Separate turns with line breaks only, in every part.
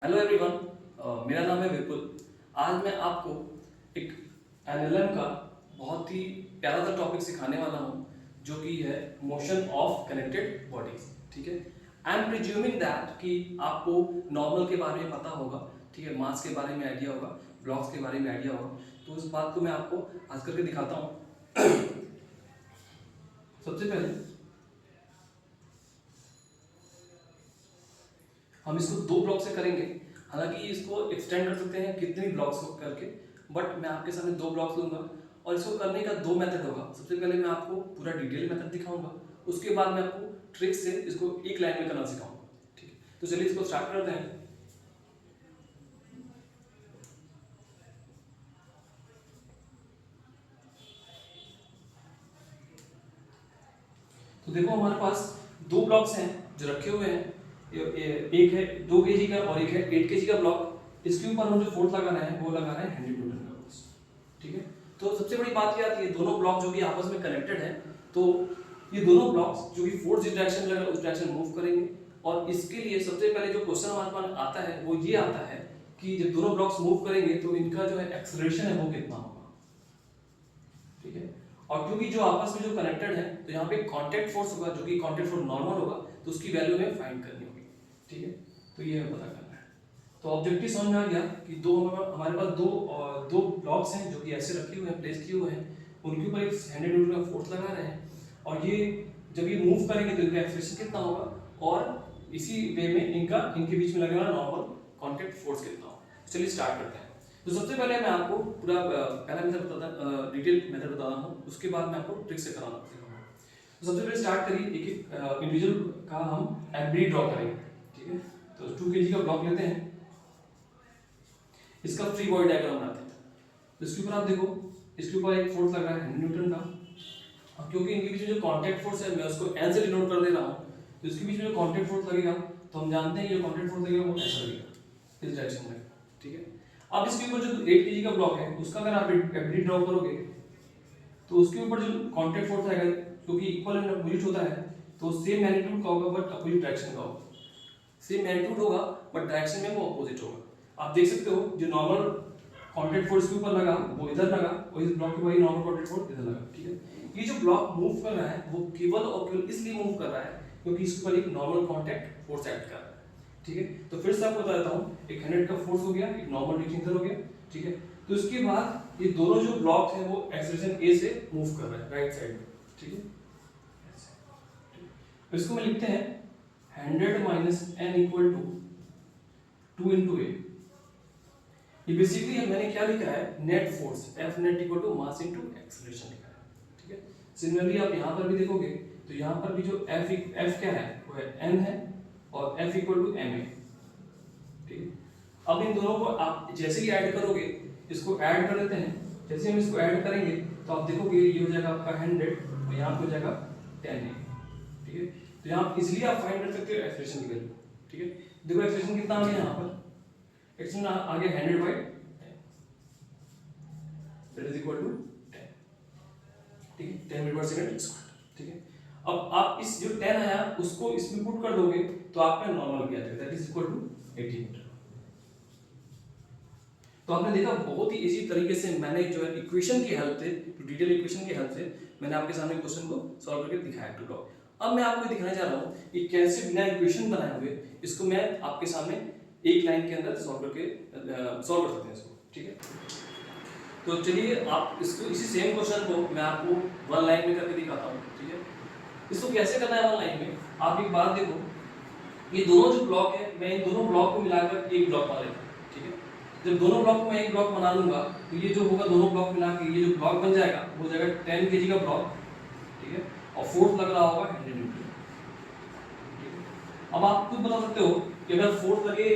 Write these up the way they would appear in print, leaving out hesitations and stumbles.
Hello everyone, मेरा नाम है विपुल। आज मैं आपको एक एनएलएम का बहुत ही प्यारा सा टॉपिक सिखाने वाला हूँ जो कि है मोशन ऑफ कनेक्टेड बॉडीज। ठीक है, आई एम प्रिज्यूमिंग दैट कि आपको नॉर्मल के बारे में पता होगा, ठीक है, मास के बारे में आइडिया होगा, ब्लॉक्स के बारे में आइडिया होगा। तो उस बात को मैं आपको आज करके दिखाता हूँ। सबसे पहले हम इसको दो ब्लॉक से करेंगे। हालांकि इसको एक्सटेंड कर सकते हैं कितने ब्लॉक्स को करके, बट मैं आपके सामने दो ब्लॉक्स लूंगा और इसको करने का दो मेथड होगा। सबसे पहले मैं आपको पूरा डिटेल मेथड दिखाऊंगा, उसके बाद मैं आपको ट्रिक से इसको एक लाइन में करना सिखाऊंगा। ठीक है, तो चलिए इसको स्टार्ट करते हैं। तो देखो हमारे पास दो ब्लॉक्स हैं जो रखे हुए हैं। एक है 2 kg का और एक है 8 kg का ब्लॉक। इसके ऊपर हम जो फोर्स लगाना है वो लगाना है 100 न्यूटन का फोर्स। ठीक है, तो सबसे बड़ी बात क्या आती है, दोनों ब्लॉक जो कि आपस में कनेक्टेड है, तो ये दोनों ब्लॉक्स जो कि फोर्स जिस डायरेक्शन में लगा उस डायरेक्शन मूव करेंगे। और इसके लिए सबसे पहले जो क्वेश्चन हमारे पास आता है वो ये आता है कि जब दोनों ब्लॉक्स मूव करेंगे तो इनका जो है एक्सेलरेशन है वो कितना होगा। ठीक है, और क्योंकि जो आपस में जो कनेक्टेड है तो यहाँ पे कांटेक्ट फोर्स होगा जो कि कांटेक्ट फोर्स नॉर्मल होगा, तो उसकी वैल्यू हमें फाइंड करनी होगी। ठीक है, तो ये हमें पता करना है। तो ऑब्जेक्टिव समझ में आ गया कि हमारे पास दो ब्लॉक्स हैं जो कि ऐसे रखे हुए हैं, प्लेस किए हुए हैं, उनके ऊपर एक 100 न्यूटन का फोर्स लगा रहे हैं और ये जब ये मूव करेंगे तो इनका एक्सेलरेशन कितना होगा और इसी वे में इनके बीच में लगने वाला नॉर्मल कांटेक्ट फोर्स कितना होगा। चलिए स्टार्ट करते हैं। तो सबसे पहले मैं आपको पूरा पहला मेथड बताता, डिटेल मेथड बता रहा हूँ, उसके बाद मैं आपको ट्रिक से कराना सिखाऊंगा। तो सबसे पहले स्टार्ट करिए, एक एक इंडिविजुअल का हम एवरी ड्रॉ करेंगे। ठीक है, तो 2 kg का ब्लॉक लेते हैं, इसका फ्री बॉडी डायग्राम बनाते हैं। तो इसके ऊपर आप देखो, इसके ऊपर एक फोर्स लग रहा है 100 न्यूटन का। अब क्योंकि इनके बीच में जो कांटेक्ट फोर्स है मैं उसको एन से डिनोट कर दे रहा हूँ, तो इसके बीच में जो कांटेक्ट फोर्स लगेगा तो हम जानते हैं ये कांटेक्ट फोर्स लगेगा वो ऐसा लगेगा, इस डायरेक्शन में। ठीक है, अब इसके ऊपर जो 8 kg का ब्लॉक है उसका अगर आप एवरी ड्रॉ करोगे तो उसके ऊपर जो कांटेक्ट फोर्स आएगा क्योंकि इक्वल एंड अपोजिट होता है तो सेम मैग्नीट्यूड का होगा बट अपोजिट डायरेक्शन का होगा। सेम मैग्नीट्यूड होगा बट डायरेक्शन में वो अपोजिट होगा। आप देख सकते हो जो नॉर्मल कांटेक्ट फोर्स के ऊपर लगा वो इधर लगा और इस ब्लॉक के वही नॉर्मल कांटेक्ट फोर्स इधर लगा। ठीक है, ये जो ब्लॉक मूव कर रहा है वो केवल और केवल इसलिए मूव कर रहा है क्योंकि इसके ऊपर एक नॉर्मल कांटेक्ट फोर्स एक्ट कर रहा है। ठीक है, तो फिर से आपको बता देता हूँ, एक 100 का फोर्स हो गया, एक नॉर्मल डायरेक्शन इधर हो गया। ठीक है, तो इसके बाद ये दोनों जो ब्लॉक है वो एक्सेलरेशन ए से मूव कर रहे हैं राइट साइड में। ठीक है, तो इसको में लिखते हैं 100 minus n equal to 2 into A. ये बेसिकली मैंने क्या लिखा है, net force F net equal to mass into acceleration लिखा है। ठीक है, सिमिलरली आप यहाँ पर भी देखोगे तो यहाँ पर भी जो F क्या है वो है n है और F इक्वल टू ma। ठीक है, अब इन दोनों को आप जैसे ही ऐड करोगे, इसको ऐड कर लेते हैं। जैसे हम इसको ऐड करेंगे तो आप देखोगे ये हो जाएगा आपका 100 और यहाँ पे हो जाएगा 10a। ठीक है, तो यहाँ इसलिए आप फाइंड कर सकते हो एक्सप्रेशन की वैल्यू। ठीक है, देखो एक्सप्रेशन कितना आ गया यहाँ पर, एक्सप्रेशन आ गया 100 by 10 that is equal to 10। ठीक है, 10 मीटर पर सेकंड स्क्वायर। ठीक है, अब आप इस जो 10 आया उसको इसमें पुट कर दोगे तो आपका नॉर्मल क्या आएगा, that is equal to 80 metre. तो आपने देखा बहुत ही इजी तरीके से मैंने जो है इक्वेशन की हेल्प से, डिटेल इक्वेशन की हेल्प से मैंने आपके सामने क्वेश्चन को सॉल्व करके दिखाया टू ब्लॉक। अब मैं आपको दिखाने जा रहा हूँ कि कैसे बिना इक्वेशन बनाए हुए इसको मैं आपके सामने एक लाइन के अंदर सॉल्व कर सकते हैं इसको। ठीक है, तो चलिए आप इसको इसी सेम क्वेश्चन को मैं आपको वन लाइन में करके दिखाता हूँ। ठीक है, इसको कैसे करना है वन लाइन में, आप एक बात देखो, ये दोनों जो ब्लॉक है मैं इन दोनों ब्लॉक को मिलाकर एक ब्लॉक बना लेता हूँ। ठीक है, जब दोनों ब्लॉक को मैं एक ब्लॉक बना लूंगा तो ये जो होगा दोनों ब्लॉक मिला के ये जो ब्लॉक बन जाएगा वो हो जाएगा 10 kg का ब्लॉक। ठीक है, और फोर्स लग रहा होगा 100 न्यूटन। ठीक है, अब आप खुद बता सकते हो कि अगर फोर्स लगे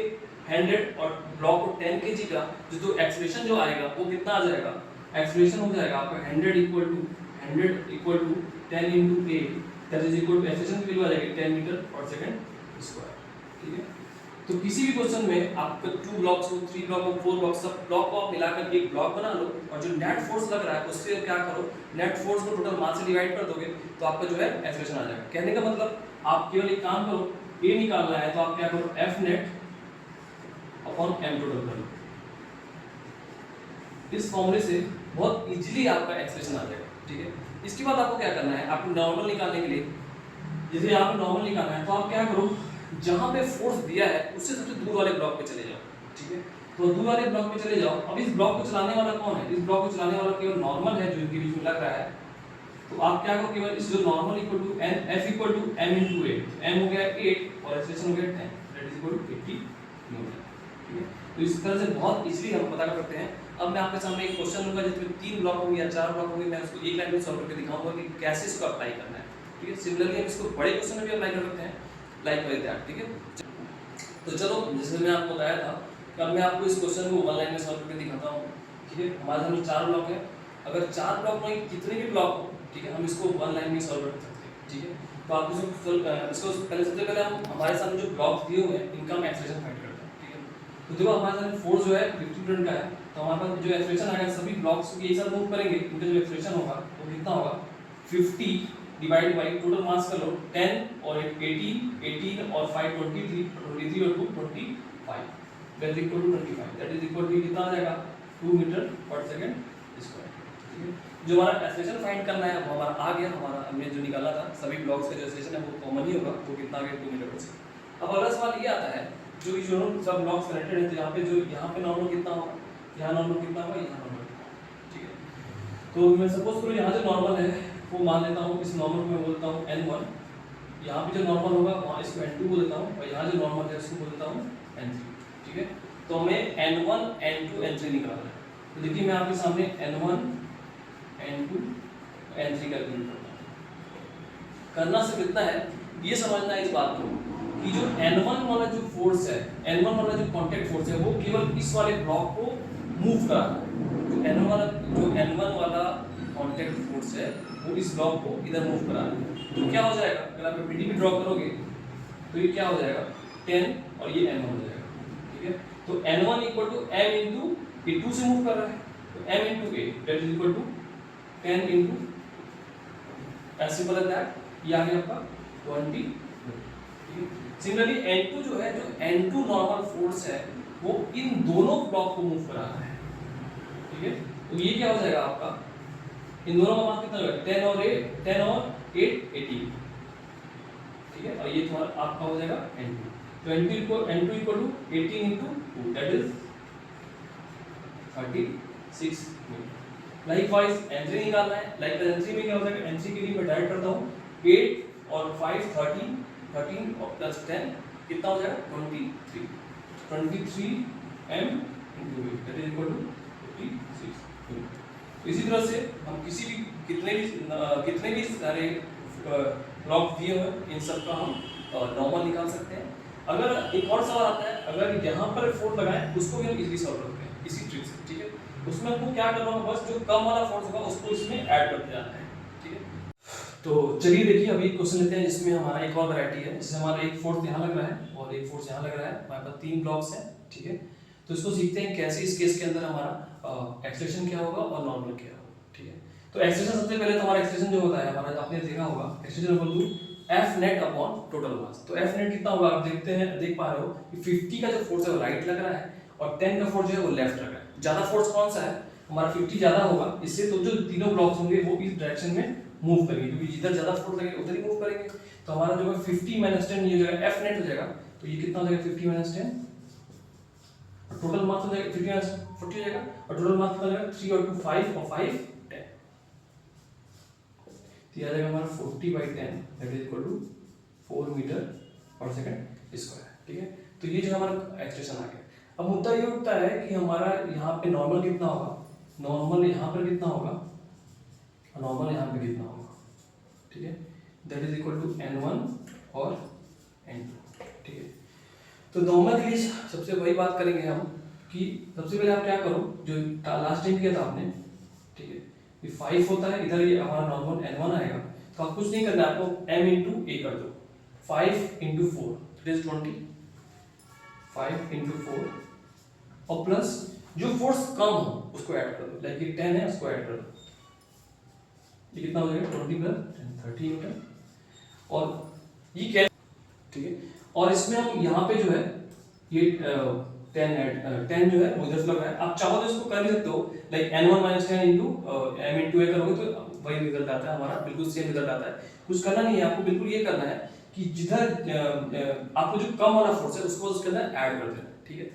100 और ब्लॉक को 10 kg का, जो एक्सेलरेशन जो आएगा वो कितना आ जाएगा, एक्सेलरेशन हो जाएगा आपका 100 equal to 10 into a that is equal to acceleration की वैल्यू आ जाएगी 10 मीटर पर सेकंड स्क्वायर। ठीक है, तो किसी भी क्वेश्चन में आपका 2 ब्लॉक्स हो, 3 ब्लॉक हो, 4 ब्लॉक, सब ब्लॉक को आप मिलाकर एक ब्लॉक बना लो और जो नेट फोर्स लग रहा है उससे क्या करो, नेट फोर्स को टोटल मास से डिवाइड कर दोगे तो आपका जो है एक्सेलरेशन आ जाएगा। कहने का मतलब आप केवल एक काम करो, ए निकालना है तो आप क्या करो F net upon m total कर लो। इस फॉर्मूले से बहुत इजीली आपका एक्सप्रेशन आ जाएगा, ठीक है। इसके बाद आपको क्या करना है, आपको नॉर्मल निकालने के लिए, जैसे यहाँ पे नॉर्मल निकालना है तो आप क्या करो, जहाँ पे फोर्स दिया है उससे सबसे दूर वाले ब्लॉक पे चले जाओ, ठीक है। तो दूर वाले ब्लॉक पे चले जाओ। अब इस ब्लॉक को चलाने वाला कौन है, इस ब्लॉक को चलाने वाला केवल नॉर्मल है जो इनके बीच में लग रहा है। तो आप क्या करो, केवल इस जो normal equal to N F equal to M into 8, M हो गया 8 और एक्सेलरेशन हो गया 10, that is equal to 80 newton, ठीक है। तो इस तरह से बहुत इजीली हम पता कर सकते हैं। अब मैं आपके सामने एक क्वेश्चन लूंगा जिसमें 3 ब्लॉक होंगे या 4 ब्लॉक होंगे, मैं उसको एक लाइन में सॉल्व करके दिखाऊंगा कि कैसे इसको अप्लाई करना है, ठीक है। सिमिलरली हम इसको बड़े क्वेश्चन में भी अप्लाई कर सकते हैं, लाइक वाइज दैट, ठीक है। तो चलो, जैसे मैं आपको बताया था कि अब मैं आपको इस क्वेश्चन को वन लाइन में सॉल्व करके दिखाता हूँ, ठीक है। हमारे सामने 4 ब्लॉक है, अगर 4 ब्लॉक में कितने भी ब्लॉक हो, ठीक है, हम इसको वन लाइन में सॉल्व कर सकते हैं, ठीक है। तो आप इसको पहले सबसे पहले हम हमारे सामने जो ब्लॉक दिए हुए हैं इनका हम एक्सप्रेशन फाइंड करते हैं, ठीक है। तो देखो हमारे सामने फोर्स जो है 50 न्यूटन का है, तो हमारे पास जो एक्सप्रेशन आएगा सभी ब्लॉक्स को एक साथ मूव करेंगे, इनका जो एक्सप्रेशन होगा वो कितना होगा, 50 डिवाइड बाय टोटल मास कर लो 10 और 18 और 5 23 और 2 25, that is equal to 25, that is equal to कितना आ जाएगा 2 मीटर पर सेकंड स्क्वायर, ठीक है। जो हमारा एक्सप्रेशन फाइंड करना है वो हमारा आ गया, हमारा हमने जो निकाला था सभी ब्लॉक्स का जो एक्सप्रेशन है वो कॉमन ही होगा, वो कितना आ गया 2 मीटर पर सेकंड। अब अगला सवाल ये आता है, जो ये सब ब्लॉक्स कनेक्टेड है तो यहाँ पे जो यहाँ पे नॉर्मल कितना होगा, यहाँ नॉर्मल कितना होगा, यहाँ नॉर्मल कितना होगा, ठीक है। तो मैं सपोज करो यहाँ जो नॉर्मल है वो मान लेता हूँ, इस नॉर्मल को मैं बोलता हूँ n1, यहाँ पे जो नॉर्मल होगा वहाँ इसको n2 बोल देता हूँ, और यहाँ जो नॉर्मल है उसको बोल देता हूँ n3, ठीक है। तो हमें n1 n2 n3 निकालना है। तो देखिए मैं आपके सामने n1 n2 n3 कैलकुलेट करता हूँ। करना सिर्फ इतना है, ये समझना है इस बात को कि जो n1 वाला जो फोर्स है, n1 वाला जो कांटेक्ट फोर्स है वो केवल इस वाले ब्लॉक को मूव कर रहा है। जो n1 वाला कांटेक्ट फोर्स है वो इस ब्लॉक को इधर मूव कर रहा है। तो क्या हो जाएगा, अगर आप पीडीबी ड्रॉ करोगे तो ये क्या हो जाएगा 10 और ये n1 हो जाएगा, ठीक है। तो n1 equal to m into ये 2 से मूव कर रहा है, तो m into a that is equal to 10 into as simple as that, ये आ गया आपका 20। सिमिलरली n2 जो है, जो n2 नॉर्मल फोर्स है वो इन दोनों ब्लॉक को मूव कर रहा है, ठीक है। तो ये क्या हो जाएगा आपका, इन दोनों का मान कितना होगा 10 और 8 18, ठीक है। और ये तुम्हारा आपका हो जाएगा n2, तो n2 equal to 18 into 2 that is 36 metre. Likewise n3 निकालना है, लाइकवाइज n3 में क्या हो जाएगा, n3 के लिए मैं डायरेक्ट करता हूँ 8 और 5 13 और प्लस 10 कितना हो जाएगा 23 m into 8 that is equal to 56 metre. इसी तरह से हम किसी भी कितने भी सारे ब्लॉक दिए हुए इन सब का हम नॉर्मल निकाल सकते हैं। अगर एक और सवाल आता है, अगर यहाँ पर फोर्स लगाएं उसको भी हम इजीली सॉल्व करते हैं इसी ट्रिक से, ठीक है। उसमें आपको क्या करना होगा, बस जो कम वाला फोर्स होगा उसको इसमें ऐड करते जाना है, ठीक है। तो चलिए देखिए अभी क्वेश्चन लेते हैं जिसमें हमारा एक और वैरायटी है, जिसमें हमारा एक फोर्स यहाँ लग रहा है और एक फोर्स यहाँ लग रहा है, हमारे पास 3 ब्लॉक्स हैं, ठीक है। तो इसको सीखते हैं कैसे इस केस के अंदर हमारा एक्सेलरेशन क्या होगा और नॉर्मल क्या होगा, ठीक है। तो एक्सेलरेशन सबसे पहले तो हमारा एक्सेलरेशन जो होता है हमारा, आपने देखा होगा acceleration equal to F net upon total mass. तो F नेट कितना होगा, आप देख पा रहे हो कि 50 का जो फोर्स है वो राइट लग रहा है और 10 का फोर्स जो है वो लेफ्ट लग रहा है। ज्यादा फोर्स कौन सा है, हमारा 50 ज्यादा होगा, इससे तो जो तीनों ब्लॉक्स होंगे वो इस डायरेक्शन में मूव करेंगे, क्योंकि जिधर ज्यादा फोर्स लगेगा उधर ही मूव करेंगे। तो हमारा जो है 50 माइनस 10 ये जो है F नेट हो जाएगा, तो ये कितना हो जाएगा 50 माइनस 10, टोटल मास हो जाएगा 50 माइनस 40 हो जाएगा, और टोटल मास कितना हो जाएगा 3 और 2 5 और 5 10, तो ये आ जाएगा हमारा 40/10 that is equal to 4 metre पर सेकंड स्क्वायर, ठीक है। तो ये जो हमारा एक्सप्रेशन आ गया। अब मुद्दा ये उठता है कि हमारा यहाँ पे नॉर्मल कितना होगा, नॉर्मल यहाँ पर कितना होगा और नॉर्मल यहाँ पे कितना होगा, ठीक है। That is equal to n1 और n2, ठीक है। तो नॉर्मल के लिए सबसे वही बात करेंगे हम कि सबसे पहले आप क्या करो, जो लास्ट टाइम किया था आपने, ठीक है, ये 5 होता है, इधर ये हमारा नॉर्मल n1 आएगा, तो आप कुछ नहीं करना है, आपको m इंटू a कर दो, 5 इंटू 4 दैट इज 20, 5 इंटू 4 और प्लस जो फोर्स कम हो उसको ऐड कर दो, लाइक ये 10 है उसको ऐड कर दो, ये कितना हो जाएगा 20 प्लस 10 30 न्यूटन, और ये क्या, ठीक है। और इसमें हम यहाँ पे जो है ये 10 जो है वो इधर से लगाया। आप चाहो तो इसको कर भी सकते हो, like n1 - 10 into m into a करोगे तो वही रिजल्ट आता है हमारा, बिल्कुल सेम रिजल्ट आता है। कुछ करना नहीं है आपको, बिल्कुल ये करना है कि जिधर आपको जो कम वाला फोर्स है उसको उसके अंदर ऐड कर देना, ठीक है।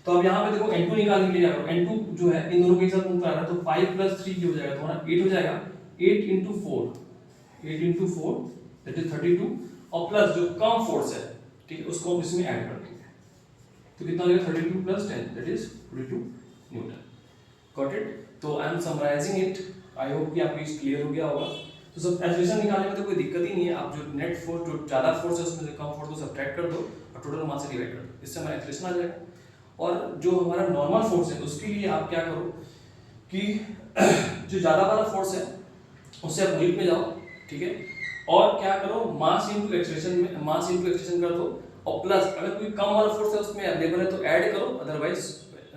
तो अब यहाँ पे देखो n2 निकालने के लिए क्या करो, n2 जो है इन दोनों के साथ मूव कराना है, तो 5 + 3 जो हो जाएगा तुम्हारा 8 हो जाएगा। 8 × 4 दैट इज 32, और प्लस जो कम फोर्स है, ठीक है, उसको हम इसमें ऐड कर देंगे। तो कितना हो जाएगा 32 + 10 that is 42 newton. Got it. तो I am summarising it, I hope कि आपको इस क्लियर हो गया होगा। तो सब एक्सेलरेशन निकालने में तो कोई दिक्कत ही नहीं है, आप जो नेट फोर्स, जो ज़्यादा फोर्स है उसमें से कम फोर्स को सब्ट्रैक्ट कर दो और टोटल मास से डिवाइड कर दो, इससे हमारा एक्सेलरेशन आ जाएगा। और जो हमारा नॉर्मल फोर्स है उसके लिए आप क्या करो कि जो ज़्यादा वाला फोर्स है उससे आप यूनिट में जाओ, ठीक है, और क्या करो, मास इंटू एक्सेलरेशन में मास इंटू एक्सेलरेशन कर दो, और प्लस अगर कोई कम वाला फोर्स है उसमें अवेलेबल है तो ऐड करो, अदरवाइज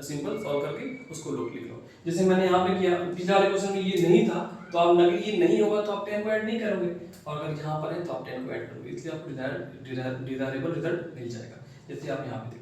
सिंपल सॉल्व करके उसको लोग लिख लो। जैसे मैंने यहाँ पे किया, पिछले वाले क्वेश्चन में ये नहीं था तो आप अगर ये नहीं होगा तो आप 10 को ऐड नहीं करोगे, और अगर यहाँ पर है तो आप 10 को ऐड करोगे, इसलिए आपको डिजायरेबल रिजल्ट मिल जाएगा, जैसे आप यहाँ पे